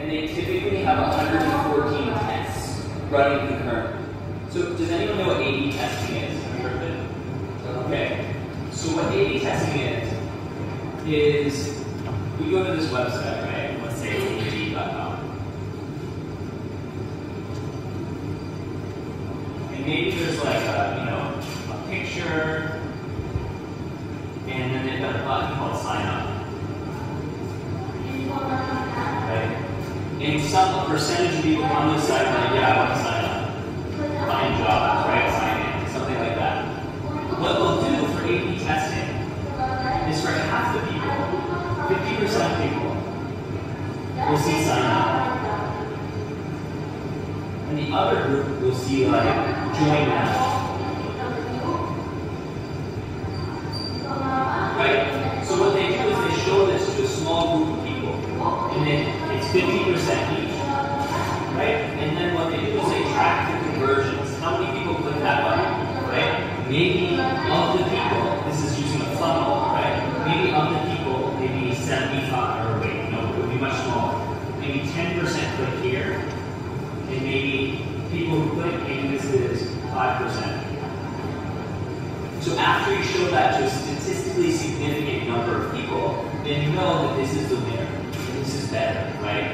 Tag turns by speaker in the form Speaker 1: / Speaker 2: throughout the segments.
Speaker 1: and they typically have 114 tests running concurrently. So does anyone know what A/B testing is? Have you heard of it? Okay. So what A/B testing is we go to this website, right? Let's say it's TDD.com. And maybe there's like a picture, and then they've got a button called sign up. Right? And some percentage of people on this site are like, yeah, I want to sign up. Find jobs, right? Sign in, something like that. What we'll do for A/B testing is for half the people, 50% of people, will see sign up. And the other group will see like join now. Right? So what they do is they show this to a small group of people, and then it's 50% each. Right? And then what they do is they track the conversions. How many people click that button? Right? Maybe of the people, this is using a funnel, right? Maybe of the people, maybe 75, or wait, no, it would be much smaller. Maybe 10% click here, and maybe people who click, maybe this is 5%. So after you show that to a statistically significant number of people, then you know that this is the winner, and this is better, right?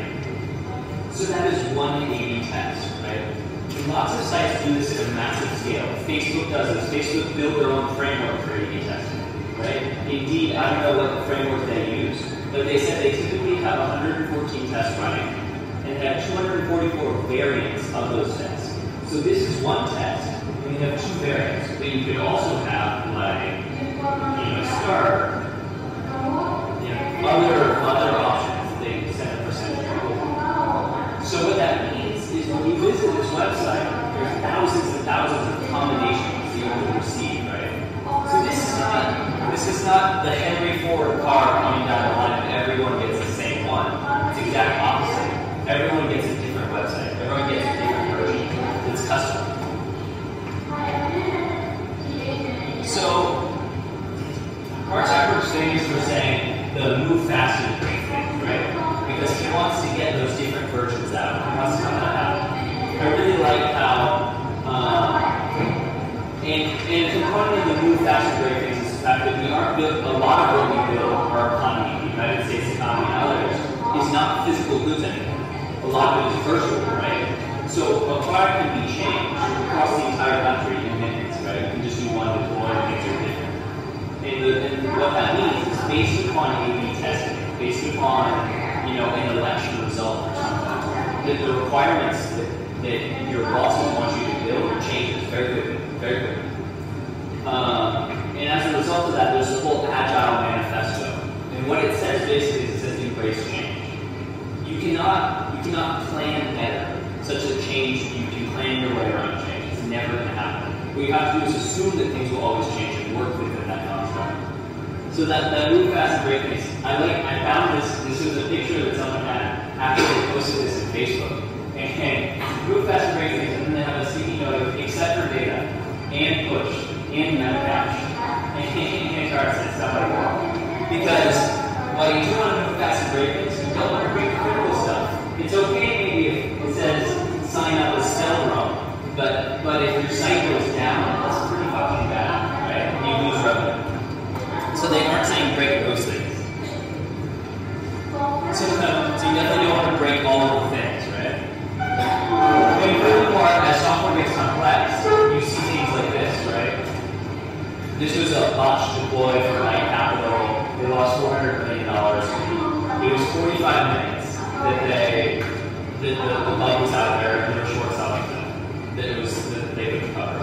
Speaker 1: So that is one A/B test, right? And lots of sites do this at a massive scale. Facebook does this. Facebook built their own framework for A/B testing, right? Indeed, I don't know what framework they use, but they said they typically have 114 tests running and have 244 variants of those tests. So this is one test, and you have two variants, but you could also have like, start, other options. They set a percentage. So what that means is when you visit this website, there's thousands and thousands of combinations that you will receive, right? So this is not the Henry Ford car coming down the line and everyone gets the same one. It's the exact opposite. Everyone gets a different website. Everyone gets a different version. It's custom. So Mark Zuckerberg's famous for saying the move fast and break thing, right? Because he wants to get those different versions out. He wants to come that out. I really like how, and a component of the move fast and break things is the fact that we aren't built, a lot of what we build, our economy, the United States economy and others, is not physical goods anymore. A lot of it is virtual, right? So a product can be changed across the entire country in minutes, right? You can just do one deploy and things are different. And what that means is based upon A/B testing, based upon an election result or something, that the requirements that your bosses want you to build changes very quickly, very quickly. And as a result of that, there's the whole Agile manifesto. And what it says basically is it says embrace change. You cannot plan better such a change. You can plan your way around change. It's never going to happen. What you have to do is assume that things will always change and work within that construct. So that move fast and break things. I found this was a picture that someone had after they posted this to Facebook. And move fast and break things, and then they have a sticky note of except for data, and push, and metacache, and cards and stuff like that. Because while you do want to move fast and break things, you don't want to break the critical stuff. It's okay maybe if it says sign up is spelled wrong, but if your site goes down, that's pretty fucking bad, right? And you lose revenue. So they aren't saying break those things. So you definitely don't want to break all of the things, right? And furthermore, as software gets complex, you see things like this, right? This was a botched deploy for Light Capital. They lost $400 million. It was 45 minutes that the bug was out there and they were short selling them. That they couldn't cover.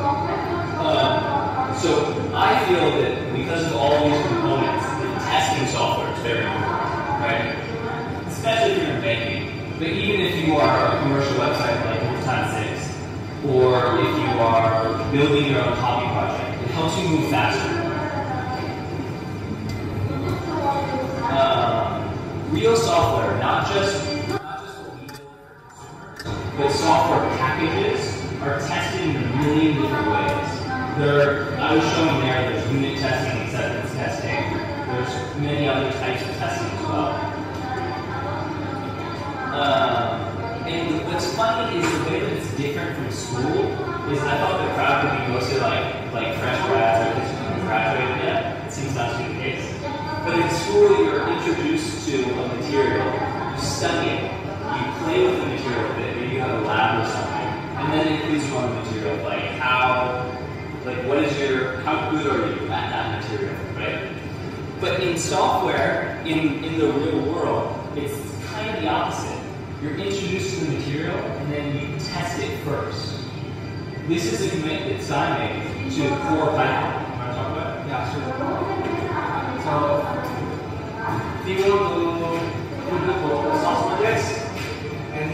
Speaker 1: So I feel that because of all these components, the testing software is very important, right? Especially if you're in banking. But even if you are a commercial website like Time6, or if you are building your own hobby project, it helps you move faster. Real software, not just what we build for consumers, but software packages are tested in a million different ways. I was showing there's unit testing, acceptance testing. There's many other types of testing as well. in school is I thought the crowd would be mostly like fresh grads or kids who haven't graduated yet. It seems not to be the case. But in school, you're introduced to a material, you study it, you play with the material a bit, maybe you have a lab or something, and then it includes you on the material, like how good are you at that material, right? But in software, in the real world, it's kind of the opposite. You're introduced to the material, and then you test it first. This is a commit that Sai made to core Python. You want to talk about it?
Speaker 2: Yeah, sure. So, if you go to the source projects, and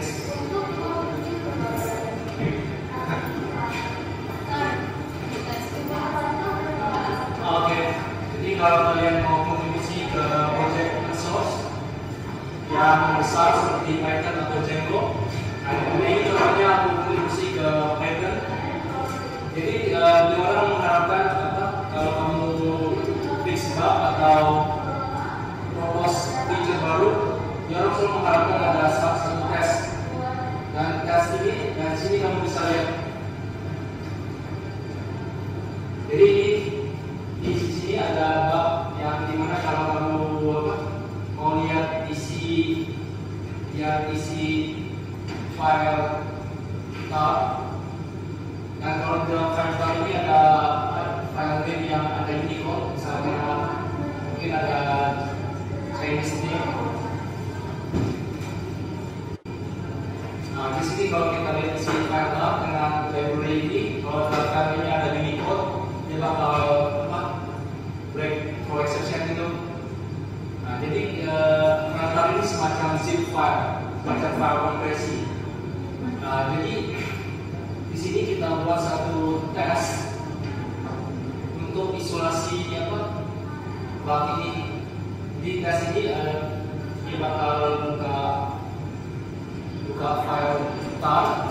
Speaker 2: oke, jadi kalau kalian mau kontribusi ke project source yang besar seperti Python atau Django, ini contohnya aku kontribusi ke Python. Jadi beliau orang mengharapkan kalau kamu fix bug atau propose feature baru, dia orang selalu mengharapkan ada satu tes. Dan tes ini, dan sini kamu bisa lihat. Jadi di sini ada bug yang dimana kalau kamu mau lihat isi file tar, dan kalau di dalam file tar ini ada file name yang ada Unicode, misalnya mungkin ada Chinese name. Nah, di sini kalau kita lihat isi file tar dengan library ini, kalau file ini ada Unicode, dia bakal break for exception itu. Nah, jadi file tar ini semacam zip file, semacam file kompresi. Nah, jadi di sini kita buat satu tes untuk isolasi bug ini. Di tes ini dia bakal buka file tar,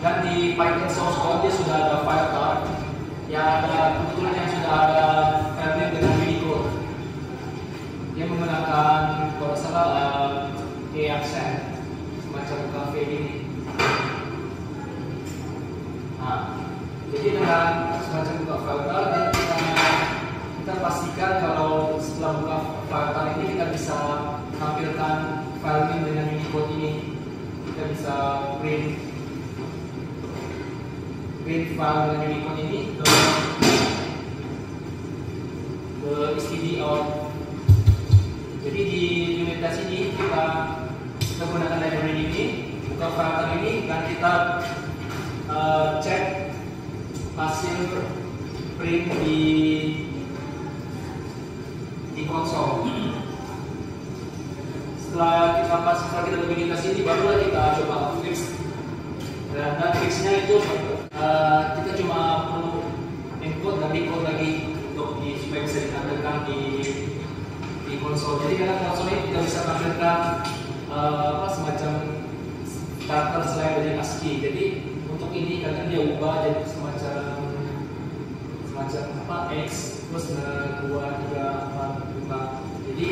Speaker 2: dan di Python source code dia sudah ada file tar yang ada kebetulan yang sudah ada file name dengan Unicode. Dia menggunakan kalau salah accent semacam cafe ini. Nah, jadi dengan semacam buka file tar, kita pastikan kalau setelah buka file tar ini kita bisa tampilkan file name dengan Unicode ini. Kita bisa print file dengan Unicode ini ke std out. Jadi di unit test ini kita gunakan library ini, buka file tar ini, dan kita cek hasil print di konsol. Setelah kita begini ke sini, barulah kita coba fix. Dan fixnya itu kita cuma perlu input dan decode lagi untuk supaya bisa ditampilkan di konsol. Jadi karena konsol ini kita bisa tampilkan semacam karakter selain dari ASCII. Jadi untuk ini kadang dia ubah jadi semacam X plus 2, 3, 4, 5. Jadi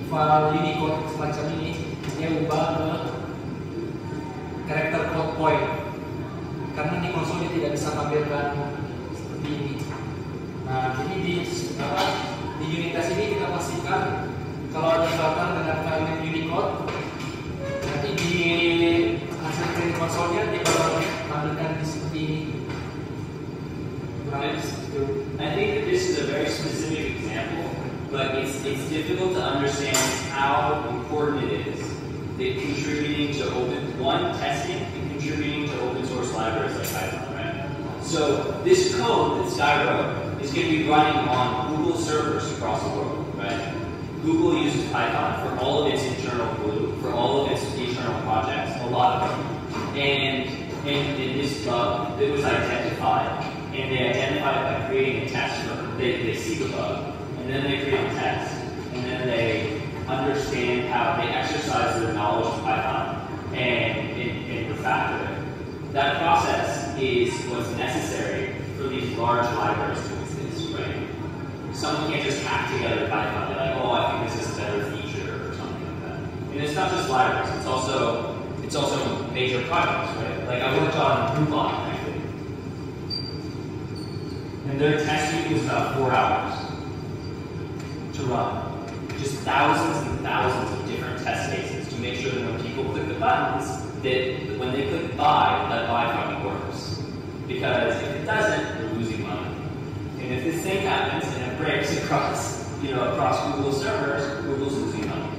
Speaker 2: file Unicode semacam ini dia ubah ke karakter code point, karena di konsol dia tidak bisa tampilkan seperti ini. Nah, jadi di unit test ini kita pastikan kalau ada button dengan file name Unicode, nanti di hasil print konsolnya dia bakal tampilkan di seperti ini.
Speaker 1: I think that this is a very specific example, but it's difficult to understand how important it is that contributing to testing and contributing to open source libraries like Python, right? So this code that Sky wrote is going to be running on Google servers across the world, right? Google uses Python for all of its internal glue, for all of its internal projects, a lot of them. And this bug that was identified, and they identify it by creating a test for it. They see the bug, and then they create a test, and then they understand how they exercise their knowledge of Python and refactor it. That process is what's necessary for these large libraries to exist, right? Someone can't just hack together Python and be like, oh, I think this is a better feature or something like that. And it's not just libraries, it's also major projects, right? Like I worked on Groupon, right? And their test week was about 4 hours to run. Just thousands and thousands of different test cases to make sure that when people click the buttons, that when they click buy, that buy fucking works. Because if it doesn't, we're losing money. And if this thing happens and it breaks across, across Google servers, Google's losing money,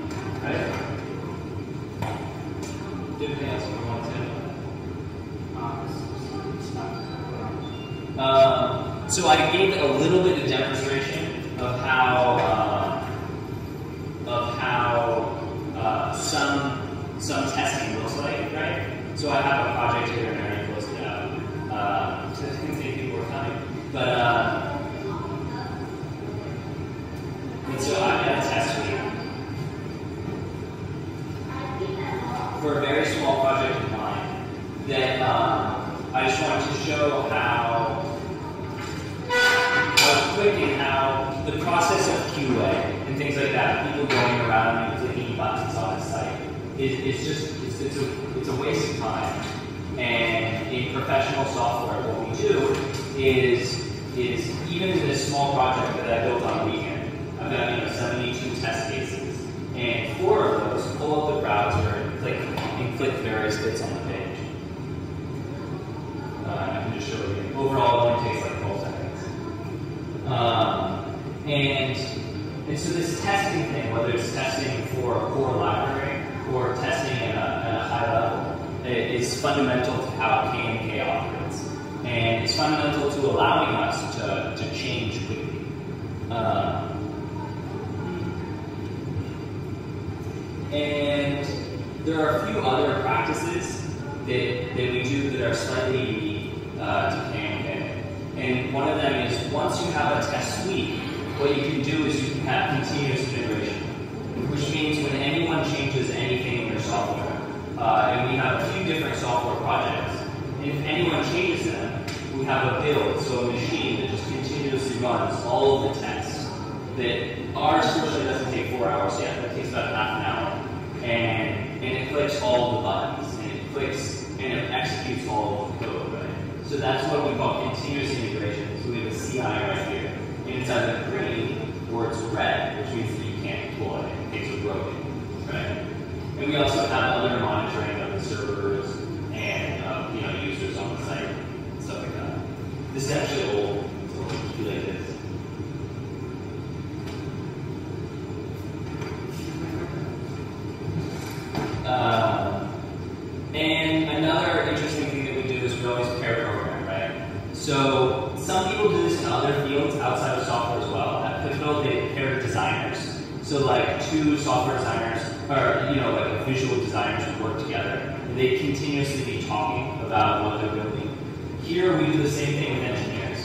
Speaker 1: right? Anything else you want to say? So I gave a little bit of demonstration of how some testing looks like, right? So I have a project here and I already closed it out. So I can see people are coming. But and so I've got a test suite for a very small project of mine that I just wanted to show how quick and how the process of QA and things like that, people going around and clicking buttons on a site, it's a waste of time. And in professional software, what we do is even in this small project that I built on a weekend, I've got 72 test cases, and 4 of those pull up the browser and click various bits on the page. I can just show you. Overall, it only takes like 12 seconds. And so this testing thing, whether it's testing for a core library or testing at a high level, is fundamental to how K&K operates. And it's fundamental to allowing us to change quickly. And there are a few other practices that we do that are slightly unique to K&K. And one of them is once you have a test suite, what you can do is you can have continuous integration, which means when anyone changes anything in your software, and we have a few different software projects, and if anyone changes them, we have a build, so a machine that just continuously runs all of the tests. That ours fortunately doesn't take 4 hours yet, but it takes about half an hour. And it clicks all the buttons, and it clicks and it executes all of the code, right? So that's what we call continuous integration. So we have a CI right here. And it's either green or it's red, which means that you can't deploy it. Things are broken, right? And we also have other monitoring of the servers and users on the site and stuff like that. This is actually old, so it'll be like this. And another interesting thing that we do is we always pair program, right? So some people do this in other fields outside of software as well. At Pivotal, they pair designers. So like 2 software designers, or like visual designers who work together, and they continuously be talking about what they're building. Here we do the same thing with engineers.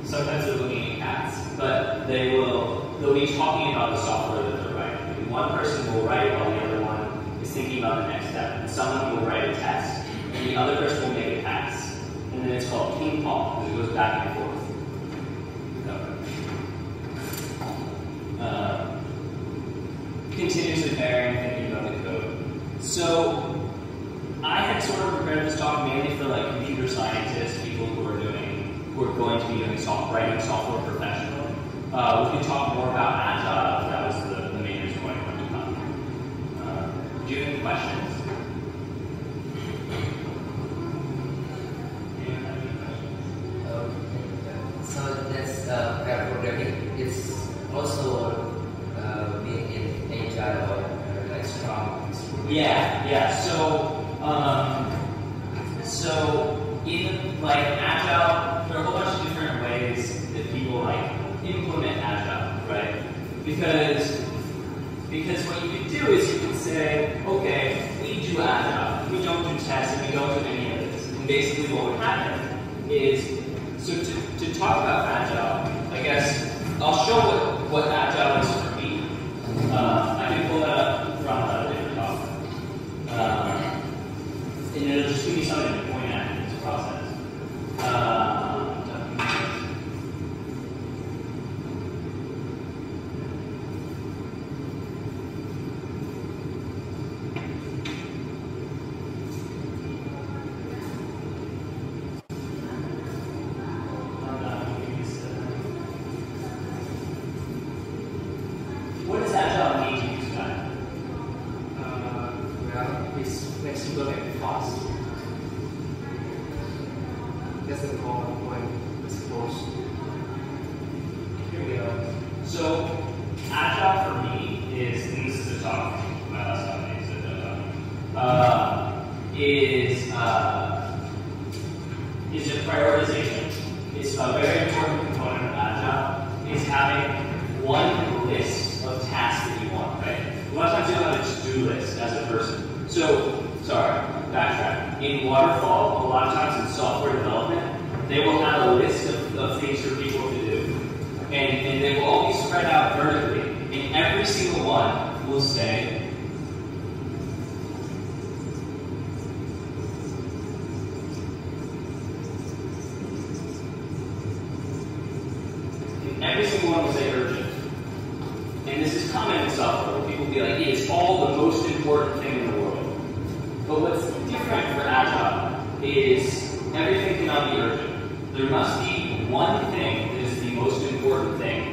Speaker 1: Sometimes they're looking at cats, but they'll be talking about the software that they're writing. And one person will write while the other one is thinking about the next step. And someone will write a test, and the other person will make a pass. And then it's called ping pong, because it goes back and forth. Continuously pairing, thinking about the code. So I had sort of prepared this talk mainly for like computer scientists, people who are going to be doing writing software professionally. We could talk more about Agile. That was the main reason why I wanted to come. Do you have any questions?
Speaker 3: So that's pair programming. It's also being in Agile or like Scrum.
Speaker 1: Yeah. So in like Agile, there are a whole bunch of different ways that people like implement Agile, right? Because what you could do is you could say, okay, we do Agile, we don't do tests, and we don't do any of this. And basically what would happen is, so to talk about Agile, I guess I'll show what Agile is for me. I can pull that up from a different talk. And it'll just give me something to point at in this process.
Speaker 2: and fast. That's the common point, I suppose.
Speaker 1: Here we go. So, Agile for me is, and this is a talk, my last company, so is a prioritization. It's a very important component of Agile, is having one list of tasks that you want, right? A lot of times you don't have a to-do list as a person. So, sorry, backtrack. In Waterfall, a lot of times in software development, they will have a list of things for people to do. And they will all be spread out vertically. And every single one will say, every single one will say urgent. And this is common in software, where people will be like, it's all the most important thing in the world. But what's different for Agile is everything cannot be urgent. There must be one thing that is the most important thing